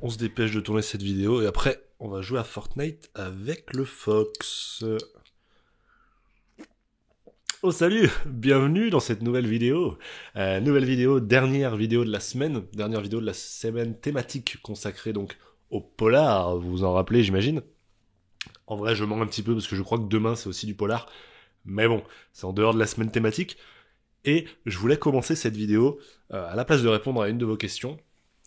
On se dépêche de tourner cette vidéo et après, on va jouer à Fortnite avec le Fox. Oh salut, bienvenue dans cette nouvelle vidéo. Dernière vidéo de la semaine thématique consacrée donc au polar, vous vous en rappelez j'imagine. En vrai je mens un petit peu parce que je crois que demain c'est aussi du polar, mais bon, c'est en dehors de la semaine thématique. Et je voulais commencer cette vidéo à la place de répondre à une de vos questions.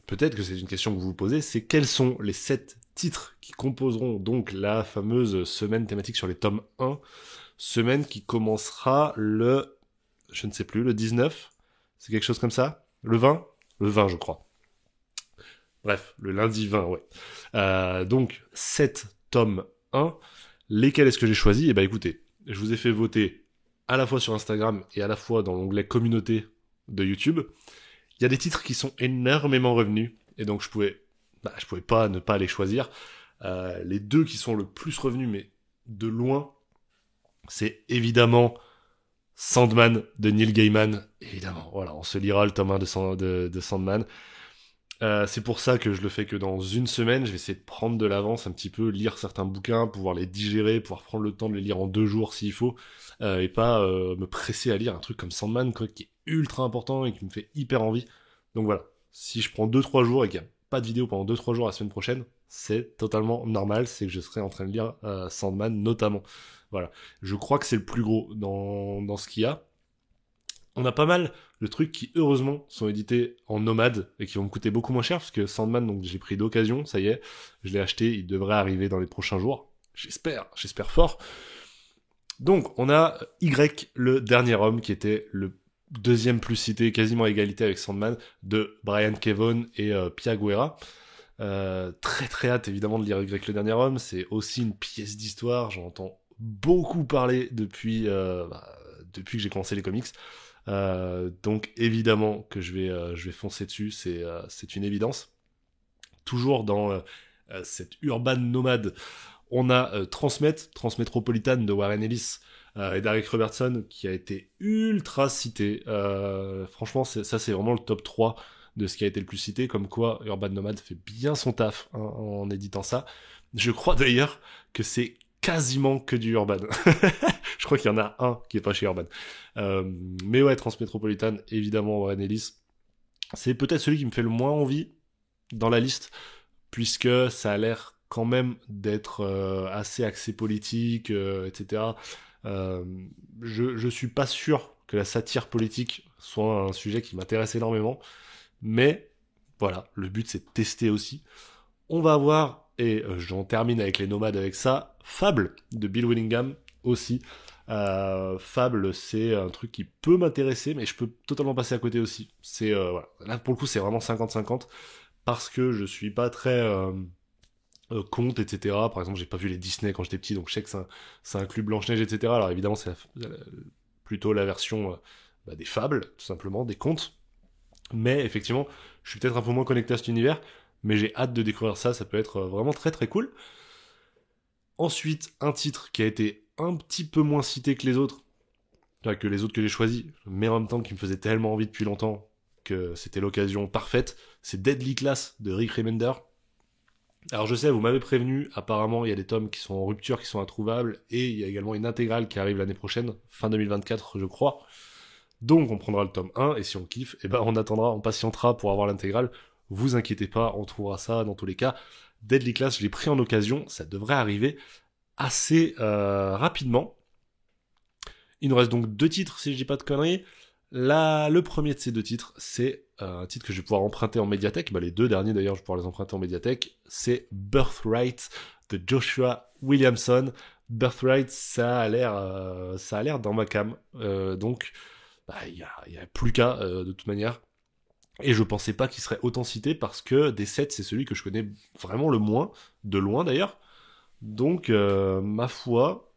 Peut-être que c'est une question que vous vous posez, c'est quels sont les 7 titres qui composeront donc la fameuse semaine thématique sur les tomes 1, semaine qui commencera je ne sais plus, le 19, c'est quelque chose comme ça. Le 20? Le 20 je crois. Bref, le lundi 20, ouais. Donc 7 tomes 1, lesquels est-ce que j'ai choisi? Eh ben écoutez, je vous ai fait voter à la fois sur Instagram et à la fois dans l'onglet communauté de YouTube. Il y a des titres qui sont énormément revenus, et donc je pouvais pas ne pas les choisir. Les deux qui sont le plus revenus, mais de loin, c'est évidemment Sandman de Neil Gaiman. Évidemment, voilà, on se lira le tome 1 de Sandman. C'est pour ça que je le fais que dans une semaine. Je vais essayer de prendre de l'avance un petit peu, lire certains bouquins, pouvoir les digérer, pouvoir prendre le temps de les lire en 2 jours s'il faut, et pas me presser à lire un truc comme Sandman quoi, qui est ultra important et qui me fait hyper envie. Donc voilà, si je prends 2-3 jours et qu'il n'y a pas de vidéo pendant 2-3 jours la semaine prochaine, c'est totalement normal, c'est que je serai en train de lire Sandman notamment. Voilà, je crois que c'est le plus gros dans ce qu'il y a. On a pas mal de trucs qui, heureusement, sont édités en nomade et qui vont me coûter beaucoup moins cher, parce que Sandman, donc j'ai pris d'occasion, ça y est, je l'ai acheté, il devrait arriver dans les prochains jours. J'espère fort. Donc, on a Y, le dernier homme, qui était le deuxième plus cité, quasiment à égalité avec Sandman, de Brian Kevough et Pia Guerra. Très très hâte évidemment de lire Y le dernier homme, c'est aussi une pièce d'histoire, j'en entends beaucoup parler depuis que j'ai commencé les comics. Donc évidemment que je vais foncer dessus, c'est une évidence. Toujours dans cette urban nomade, on a Transmétropolitan de Warren Ellis et d'Eric Robertson qui a été ultra cité. Franchement, ça c'est vraiment le top 3 de ce qui a été le plus cité, comme quoi Urban Nomad fait bien son taf hein, en éditant ça. Je crois d'ailleurs que c'est quasiment que du Urban. Je crois qu'il y en a un qui est pas chez Urban. Mais ouais, Transmétropolitan, évidemment, Warren Ellis. C'est peut-être celui qui me fait le moins envie dans la liste, puisque ça a l'air quand même d'être assez axé politique, etc. Euh, je suis pas sûr que la satire politique soit un sujet qui m'intéresse énormément, mais voilà, le but c'est de tester aussi. On va avoir, et j'en termine avec les nomades avec ça, Fable de Bill Willingham aussi. Fable, c'est un truc qui peut m'intéresser, mais je peux totalement passer à côté aussi. Voilà. Là, pour le coup, c'est vraiment 50-50, parce que je suis pas très conte, etc. Par exemple, j'ai pas vu les Disney quand j'étais petit, donc je sais que ça inclut Blanche-Neige, etc. Alors évidemment, c'est plutôt la version des fables, tout simplement, des contes. Mais effectivement, je suis peut-être un peu moins connecté à cet univers, mais j'ai hâte de découvrir ça, ça peut être vraiment très très cool. Ensuite, un titre qui a été un petit peu moins cité que les autres, enfin, que les autres que j'ai choisis, mais en même temps qui me faisait tellement envie depuis longtemps que c'était l'occasion parfaite, c'est Deadly Class de Rick Remender. Alors je sais, vous m'avez prévenu, apparemment il y a des tomes qui sont en rupture, qui sont introuvables, et il y a également une intégrale qui arrive l'année prochaine, fin 2024 je crois. Donc on prendra le tome 1, et si on kiffe, et ben on attendra, on patientera pour avoir l'intégrale. Vous inquiétez pas, on trouvera ça dans tous les cas. Deadly Class, je l'ai pris en occasion, ça devrait arriver assez rapidement. Il nous reste donc 2 titres, si je dis pas de conneries. Le premier de ces 2 titres, c'est un titre que je vais pouvoir emprunter en médiathèque. Les 2 derniers d'ailleurs, je vais pouvoir les emprunter en médiathèque. C'est Birthright de Joshua Williamson. Birthright, ça a l'air dans ma cam. Donc, il y a plus qu'à de toute manière. Et je pensais pas qu'il serait autant cité parce que des 7, c'est celui que je connais vraiment le moins, de loin d'ailleurs. Donc, ma foi,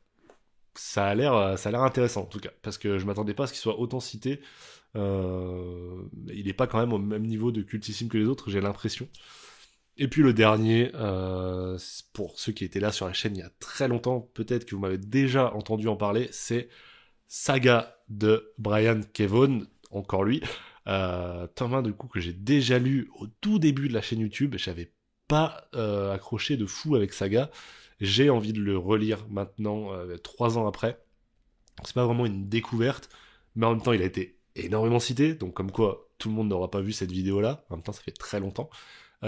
ça a l'air intéressant en tout cas, parce que je m'attendais pas à ce qu'il soit autant cité. Il est pas quand même au même niveau de cultissime que les autres, j'ai l'impression. Et puis le dernier, pour ceux qui étaient là sur la chaîne il y a très longtemps, peut-être que vous m'avez déjà entendu en parler, c'est Saga de Brian Kevough, encore lui. Tome 1 du coup que j'ai déjà lu au tout début de la chaîne YouTube, j'avais pas accroché de fou avec Saga. J'ai envie de le relire maintenant, 3 ans après. C'est pas vraiment une découverte, mais en même temps il a été énormément cité, donc comme quoi tout le monde n'aura pas vu cette vidéo-là. En même temps ça fait très longtemps. En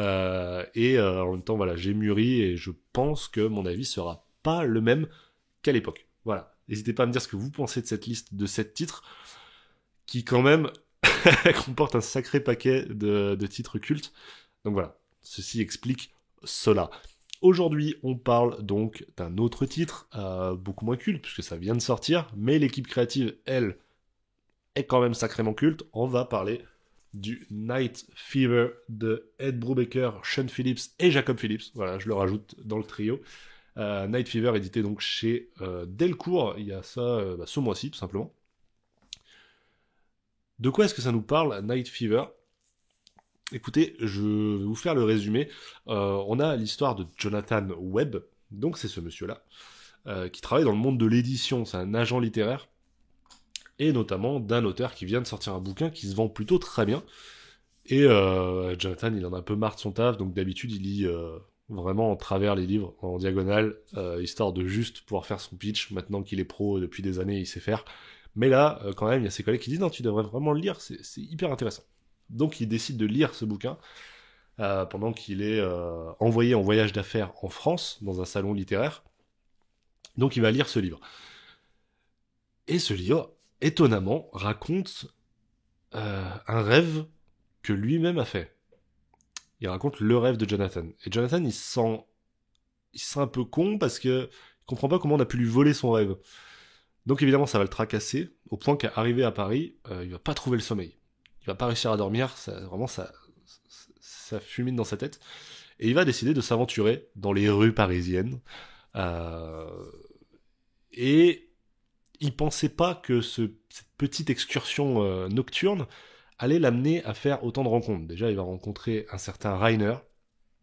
même temps voilà, j'ai mûri et je pense que mon avis sera pas le même qu'à l'époque. Voilà. N'hésitez pas à me dire ce que vous pensez de cette liste de 7 titres, qui quand même comporte un sacré paquet de titres cultes. Donc voilà, ceci explique cela. Aujourd'hui, on parle donc d'un autre titre, beaucoup moins culte, puisque ça vient de sortir, mais l'équipe créative, elle, est quand même sacrément culte. On va parler du Night Fever de Ed Brubaker, Sean Phillips et Jacob Phillips. Voilà, je le rajoute dans le trio. Night Fever, édité donc chez Delcourt, il y a ça ce mois-ci, tout simplement. De quoi est-ce que ça nous parle, Night Fever ? Écoutez, je vais vous faire le résumé. On a l'histoire de Jonathan Webb, donc c'est ce monsieur-là, qui travaille dans le monde de l'édition, c'est un agent littéraire, et notamment d'un auteur qui vient de sortir un bouquin qui se vend plutôt très bien. Et Jonathan, il en a un peu marre de son taf, donc d'habitude il lit vraiment en travers les livres, en diagonale, histoire de juste pouvoir faire son pitch. Maintenant qu'il est pro depuis des années, il sait faire. Mais là, quand même, il y a ses collègues qui disent « Non, tu devrais vraiment le lire, c'est hyper intéressant ». Donc il décide de lire ce bouquin pendant qu'il est envoyé en voyage d'affaires en France, dans un salon littéraire. Donc il va lire ce livre. Et ce livre, étonnamment, raconte un rêve que lui-même a fait. Il raconte le rêve de Jonathan. Et Jonathan, il se sent un peu con parce que il comprend pas comment on a pu lui voler son rêve. Donc évidemment, ça va le tracasser, au point qu'à arriver à Paris, il va pas trouver le sommeil. Il va pas réussir à dormir, ça fulmine dans sa tête. Et il va décider de s'aventurer dans les rues parisiennes. Et il pensait pas que cette petite excursion nocturne allait l'amener à faire autant de rencontres. Déjà, il va rencontrer un certain Rainer,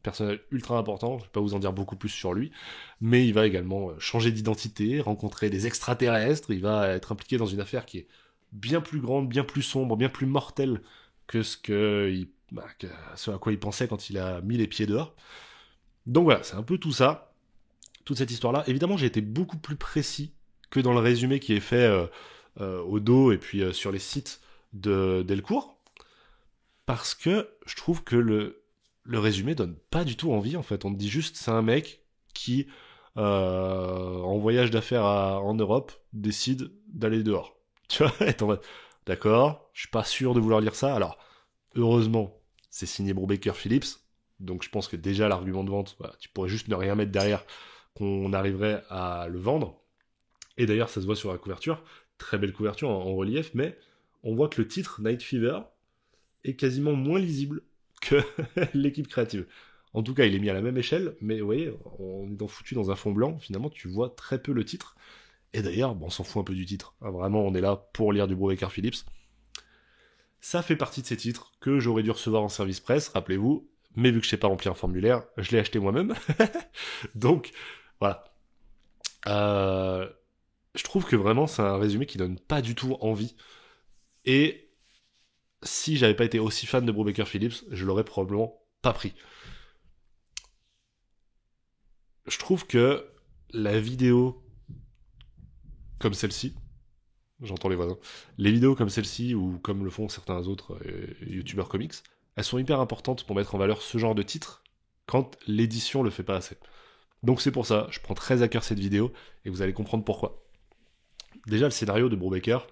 personnage ultra important, je vais pas vous en dire beaucoup plus sur lui, mais il va également changer d'identité, rencontrer des extraterrestres, il va être impliqué dans une affaire qui est bien plus grande, bien plus sombre, bien plus mortelle que ce à quoi il pensait quand il a mis les pieds dehors. Donc voilà, c'est un peu tout ça, toute cette histoire-là. Évidemment, j'ai été beaucoup plus précis que dans le résumé qui est fait au dos et puis sur les sites de Delcourt, parce que je trouve que le résumé donne pas du tout envie, en fait. On te dit juste, c'est un mec qui, en voyage d'affaires en Europe, décide d'aller dehors. Tu vois, et t'en mode, d'accord, je suis pas sûr de vouloir lire ça. Alors, heureusement, c'est signé Brubaker Phillips, donc je pense que déjà l'argument de vente, voilà, tu pourrais juste ne rien mettre derrière, qu'on arriverait à le vendre. Et d'ailleurs, ça se voit sur la couverture, très belle couverture en relief, mais on voit que le titre, Night Fever, est quasiment moins lisible que l'équipe créative. En tout cas, il est mis à la même échelle, mais vous voyez, on est foutu dans un fond blanc, finalement, tu vois très peu le titre. Et d'ailleurs, on s'en fout un peu du titre. Vraiment, on est là pour lire du Brubaker Phillips. Ça fait partie de ces titres que j'aurais dû recevoir en service presse, rappelez-vous, mais vu que je sais pas remplir un formulaire, je l'ai acheté moi-même. Donc, voilà. Je trouve que vraiment, c'est un résumé qui donne pas du tout envie. Et si j'avais pas été aussi fan de Brubaker Phillips, je l'aurais probablement pas pris. Je trouve que la vidéo comme celle-ci, j'entends les voisins, les vidéos comme celle-ci, ou comme le font certains autres youtubeurs comics, elles sont hyper importantes pour mettre en valeur ce genre de titre, quand l'édition le fait pas assez. Donc c'est pour ça, je prends très à cœur cette vidéo, et vous allez comprendre pourquoi. Déjà, le scénario de Brubaker,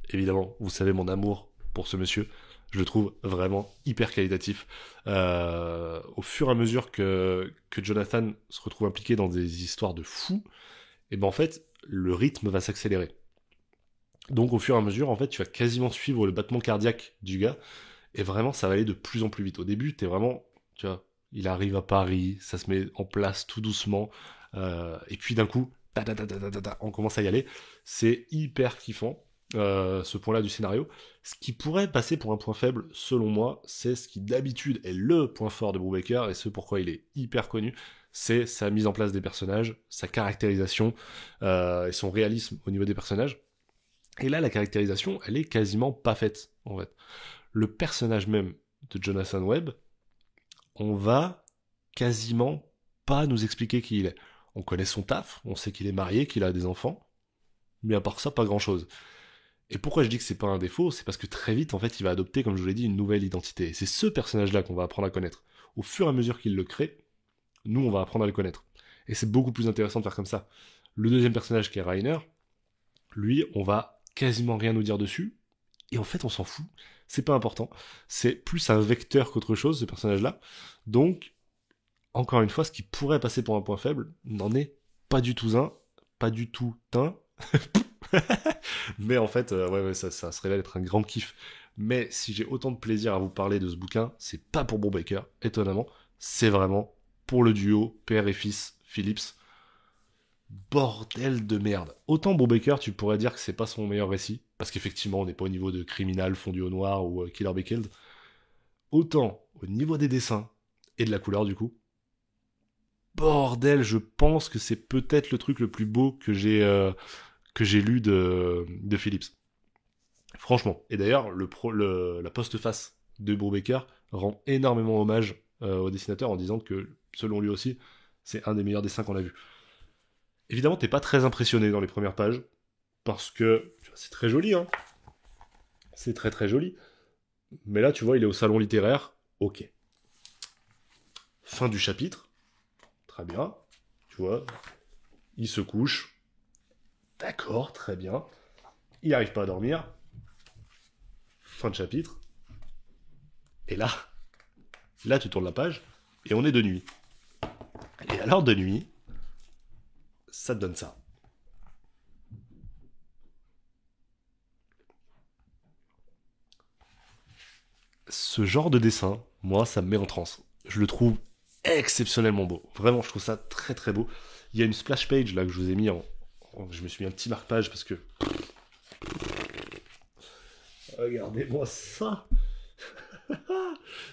évidemment, vous savez mon amour pour ce monsieur, je le trouve vraiment hyper qualitatif. Au fur et à mesure que Jonathan se retrouve impliqué dans des histoires de fous, et ben en fait, le rythme va s'accélérer. Donc au fur et à mesure, en fait, tu vas quasiment suivre le battement cardiaque du gars, et vraiment, ça va aller de plus en plus vite. Au début, t'es vraiment, tu vois, il arrive à Paris, ça se met en place tout doucement, et puis d'un coup, on commence à y aller. C'est hyper kiffant, ce point-là du scénario. Ce qui pourrait passer pour un point faible, selon moi, c'est ce qui d'habitude est le point fort de Brubaker, et ce pourquoi il est hyper connu, c'est sa mise en place des personnages, sa caractérisation, et son réalisme au niveau des personnages. Et là, la caractérisation, elle est quasiment pas faite, en fait. Le personnage même de Jonathan Webb, on va quasiment pas nous expliquer qui il est. On connaît son taf, on sait qu'il est marié, qu'il a des enfants, mais à part ça, pas grand-chose. Et pourquoi je dis que c'est pas un défaut, c'est parce que très vite, en fait, il va adopter, comme je vous l'ai dit, une nouvelle identité. Et c'est ce personnage-là qu'on va apprendre à connaître. Au fur et à mesure qu'il le crée, nous, on va apprendre à le connaître. Et c'est beaucoup plus intéressant de faire comme ça. Le deuxième personnage, qui est Rainer, lui, on va quasiment rien nous dire dessus, et en fait, on s'en fout. C'est pas important. C'est plus un vecteur qu'autre chose, ce personnage-là. Donc, encore une fois, ce qui pourrait passer pour un point faible n'en est pas du tout un, pas du tout un. Mais en fait, ouais, ça se révèle être un grand kiff. Mais si j'ai autant de plaisir à vous parler de ce bouquin, c'est pas pour Bob Baker, étonnamment. C'est vraiment pour le duo père et fils Phillips. Bordel de merde. Autant Bob Baker, tu pourrais dire que c'est pas son meilleur récit, parce qu'effectivement, on n'est pas au niveau de Criminal, Fondu au Noir ou Killer Be Killed. Autant au niveau des dessins et de la couleur, du coup. Bordel, je pense que c'est peut-être le truc le plus beau que j'ai lu de Phillips. Franchement. Et d'ailleurs, la postface de Brubaker rend énormément hommage au dessinateur en disant que, selon lui aussi, c'est un des meilleurs dessins qu'on a vu. Évidemment, t'es pas très impressionné dans les premières pages, parce que c'est très joli, hein. C'est très très joli. Mais là, tu vois, il est au salon littéraire. Ok. Fin du chapitre. Très bien. Tu vois, il se couche. D'accord, très bien. Il n'arrive pas à dormir. Fin de chapitre. Et là, tu tournes la page, et on est de nuit. Et alors, de nuit, ça te donne ça. Ce genre de dessin, moi, ça me met en transe. Je le trouve exceptionnellement beau. Vraiment, je trouve ça très très beau. Il y a une splash page là que je vous ai mis je me suis mis un petit marque-page parce que... Regardez-moi ça.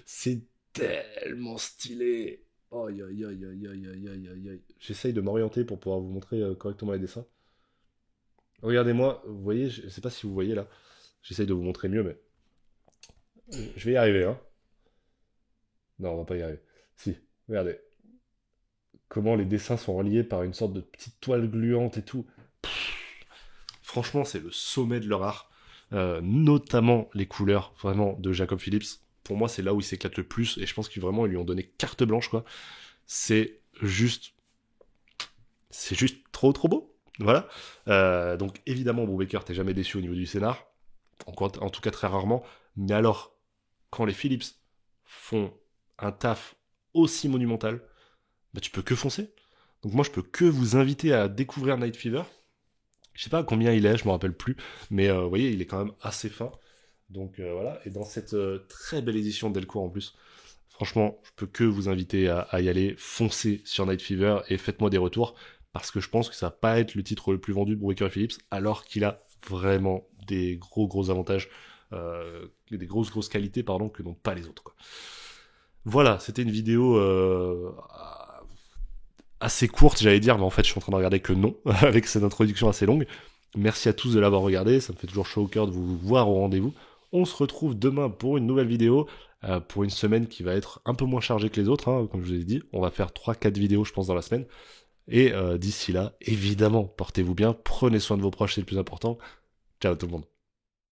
C'est tellement stylé. Aïe aïe aïe aïe aïe aïe aïe aïe aïe. J'essaye de m'orienter pour pouvoir vous montrer correctement les dessins. Regardez-moi, vous voyez, je sais pas si vous voyez là. J'essaye de vous montrer mieux, mais... Je vais y arriver, hein. Non, on va pas y arriver. Si, regardez. Comment les dessins sont reliés par une sorte de petite toile gluante et tout. Franchement, c'est le sommet de leur art. Notamment les couleurs, vraiment, de Jacob Phillips. Pour moi, c'est là où il s'éclate le plus. Et je pense qu'ils vraiment, ils lui ont donné carte blanche, quoi. C'est juste... C'est juste trop, trop beau. Voilà. Donc, évidemment, Brubaker, t'es jamais déçu au niveau du scénar. En tout cas, très rarement. Mais alors, quand les Phillips font un taf aussi monumental, bah tu peux que foncer. Donc moi je peux que vous inviter à découvrir Night Fever. Je sais pas à combien il est, je me rappelle plus, mais vous voyez, il est quand même assez fin. Donc voilà, et dans cette très belle édition de Delcourt en plus, franchement, je peux que vous inviter à y aller, foncer sur Night Fever et faites-moi des retours, parce que je pense que ça va pas être le titre le plus vendu de Brubaker et Phillips, alors qu'il a vraiment des gros avantages, des grosses qualités, pardon, que n'ont pas les autres, quoi. Voilà, c'était une vidéo assez courte, j'allais dire, mais en fait, je suis en train de regarder que non, avec cette introduction assez longue. Merci à tous de l'avoir regardé, ça me fait toujours chaud au cœur de vous voir au rendez-vous. On se retrouve demain pour une nouvelle vidéo, pour une semaine qui va être un peu moins chargée que les autres, hein, comme je vous ai dit. On va faire 3-4 vidéos, je pense, dans la semaine. Et d'ici là, évidemment, portez-vous bien, prenez soin de vos proches, c'est le plus important. Ciao tout le monde.